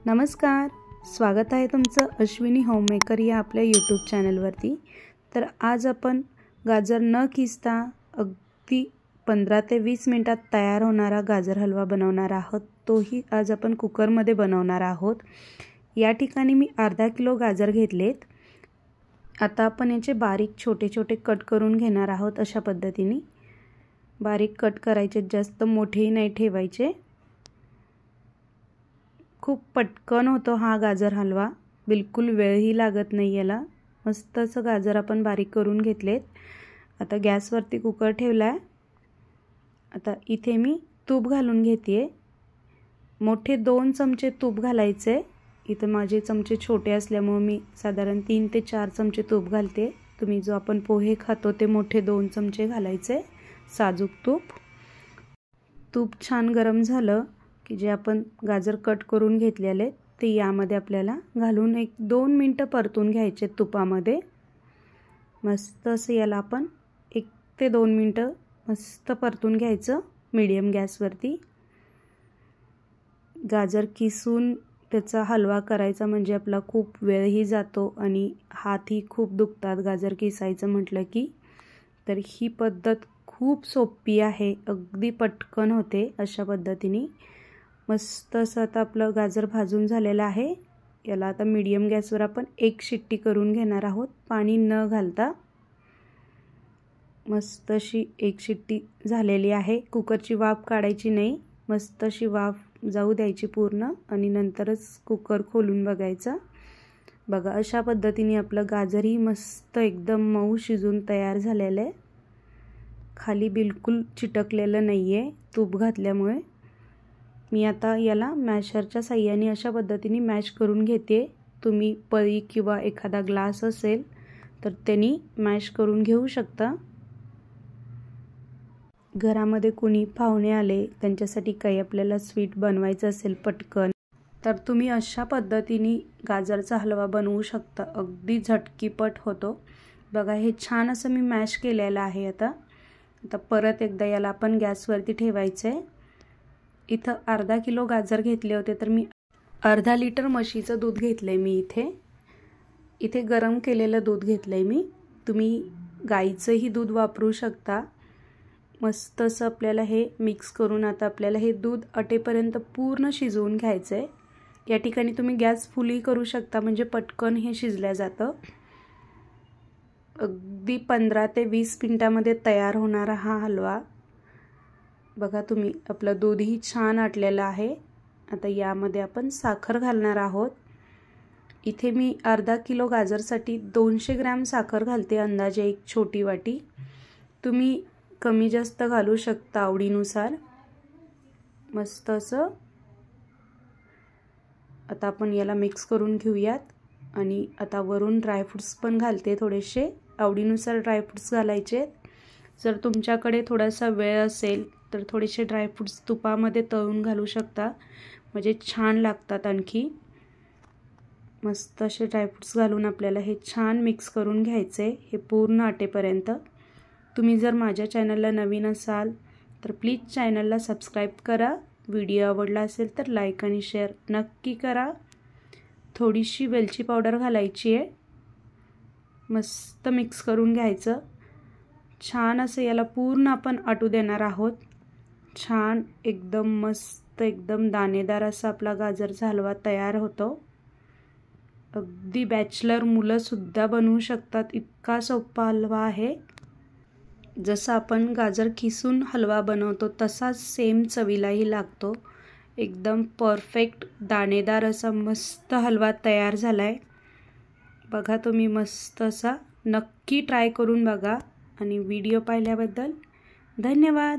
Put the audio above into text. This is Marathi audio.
नमस्कार, स्वागत आहे तुमचं अश्विनी होममेकर या आपल्या यूट्यूब चॅनलवरती। तर आज आपण गाजर न किसता अगदी 15 ते 20 मिनिटात तयार होणारा गाजर हलवा बनवणार आहोत। तोही आज आपण कुकरमध्ये बनवणार आहोत। या ठिकाणी मी अर्धा किलो गाजर घेतलेत। आता आपण याचे बारीक छोटे छोटे कट करून घेणार आहोत। अशा पद्धतीने बारीक कट करायचे, जास्त मोठेही नाही ठेवायचे। खूप पटकन होतो हा गाजर हलवा, बिलकुल वेळही लागत नाही याला। मस्त असं गाजर आपण बारीक करून घेतलेत। आता गॅसवरती कुकर ठेवलाय। आता इथे मी तूप घालून घेतेय। मोठे 2 चमचे तूप घालायचे। इथे माझे चमचे छोटे असल्यामुळे मी साधारण 3 ते 4 चमचे तूप घालते। तुम्ही जो आपण पोहे खातो ते मोठे 2 चमचे घालायचे साजूक तूप। तूप छान गरम झालं की जे आपण गाजर कट करून घेतलेले ते यामध्ये आपल्याला घालून 1-2 मिनिटं परतून घ्यायचे तुपामध्ये। मस्त असं याला आपण 1 ते 2 मिनिटं मस्त परतून घ्यायचं मीडियम गॅसवरती। गाजर किसून त्याचा हलवा करायचा म्हणजे आपला खूप वेळही जातो आणि हातही खूप दुखतात गाजर किसायचं म्हटलं की। तर ही पद्धत खूप सोपी आहे, अगदी पटकन होते। अशा पद्धतीने मस्त असं आता आपलं गाजर भाजून झालेलं आहे। याला आता मीडियम गॅसवर आपण 1 शिट्टी करून घेणार आहोत, पाणी न घालता। मस्त अशी 1 शिट्टी झालेली आहे। कुकरची वाफ काढायची नाही, मस्त अशी वाफ जाऊ द्यायची पूर्ण आणि नंतरच कुकर खोलून बघायचा। बघा अशा पद्धतीने आपलं गाजरही मस्त एकदम मऊ शिजून तयार झालेलं आहे। खाली बिलकुल चिटकलेलं नाहीये तूप घातल्यामुळे। मी आता याला मॅशरच्या साहाय्याने अशा पद्धतीने मॅश करून घेते। तुम्ही पळी किंवा एखादा ग्लास असेल तर त्यांनी मॅश करून घेऊ शकता। घरामध्ये कोणी पाहुणे आले, त्यांच्यासाठी काही आपल्याला स्वीट बनवायचं असेल पटकन, तर तुम्ही अशा पद्धतीने गाजरचा हलवा बनवू शकता। अगदी झटकीपट होतो। बघा हे छान असं मी मॅश केलेलं आहे। आता परत एकदा याला आपण गॅसवरती ठेवायचं आहे। इथं अर्धा किलो गाजर घेतले होते तर मी अर्धा लिटर म्हशीचं दूध घेतलंय मी इथे गरम केलेलं दूध घेतलंय मी। तुम्ही गाईचंही दूध वापरू शकता। मस्त असं आपल्याला हे मिक्स करून आता आपल्याला हे दूध आटेपर्यंत पूर्ण शिजवून घ्यायचं आहे। या ठिकाणी तुम्ही गॅस फुलही करू शकता म्हणजे पटकन हे शिजल्या जातं। अगदी 15 ते 20 मिनिटांमध्ये तयार होणारा हा हलवा। बघा तुम्ही आपलं दूधही छान आटलेलं आहे। आता यामध्ये आपण साखर घालणार आहोत। इथे मी अर्धा किलो गाजरसाठी 200 ग्रॅम साखर घालते, अंदाजे 1 छोटी वाटी। तुम्ही कमी जास्त घालू शकता आवडीनुसार। मस्त असं आता आपण याला मिक्स करून घेऊयात आणि आता वरून ड्रायफ्रुट्स पण घालते थोडेसे, आवडीनुसार ड्रायफ्रुट्स घालायचे। जर तुमच्याकडे थोडासा वेळ असेल तर थोडेसे ड्रायफ्रुट्स तुपामध्ये तळून घालू शकता, म्हणजे छान लागतात आणखी। मस्त असे ड्रायफ्रुट्स घालून आपल्याला हे छान मिक्स करून घ्यायचे हे पूर्ण आटेपर्यंत। तुम्ही जर माझ्या चॅनलला नवीन असाल तर प्लीज चॅनलला सबस्क्राईब करा। व्हिडिओ आवडला असेल तर लाईक आणि शेअर नक्की करा। थोडीशी वेलची पावडर घालायची आहे। मस्त मिक्स करून घ्यायचं। छान असं याला पूर्ण आपण आटू देणार आहोत। छान एकदम मस्त एकदम दाणेदार असा आपला गाजरचा हलवा तयार होतो। अगदी बॅचलर मुलं सुद्धा बनवू शकतात, इतका सोपा हलवा आहे। जसं आपण गाजर किसून हलवा बनवतो तसाच सेम चवीलाही लागतो। एकदम परफेक्ट दाणेदार असा मस्त हलवा तयार झालाय। बघा तुम्ही मस्त असा नक्की ट्राय करून बघा आणि व्हिडिओ पाहिल्याबद्दल धन्यवाद।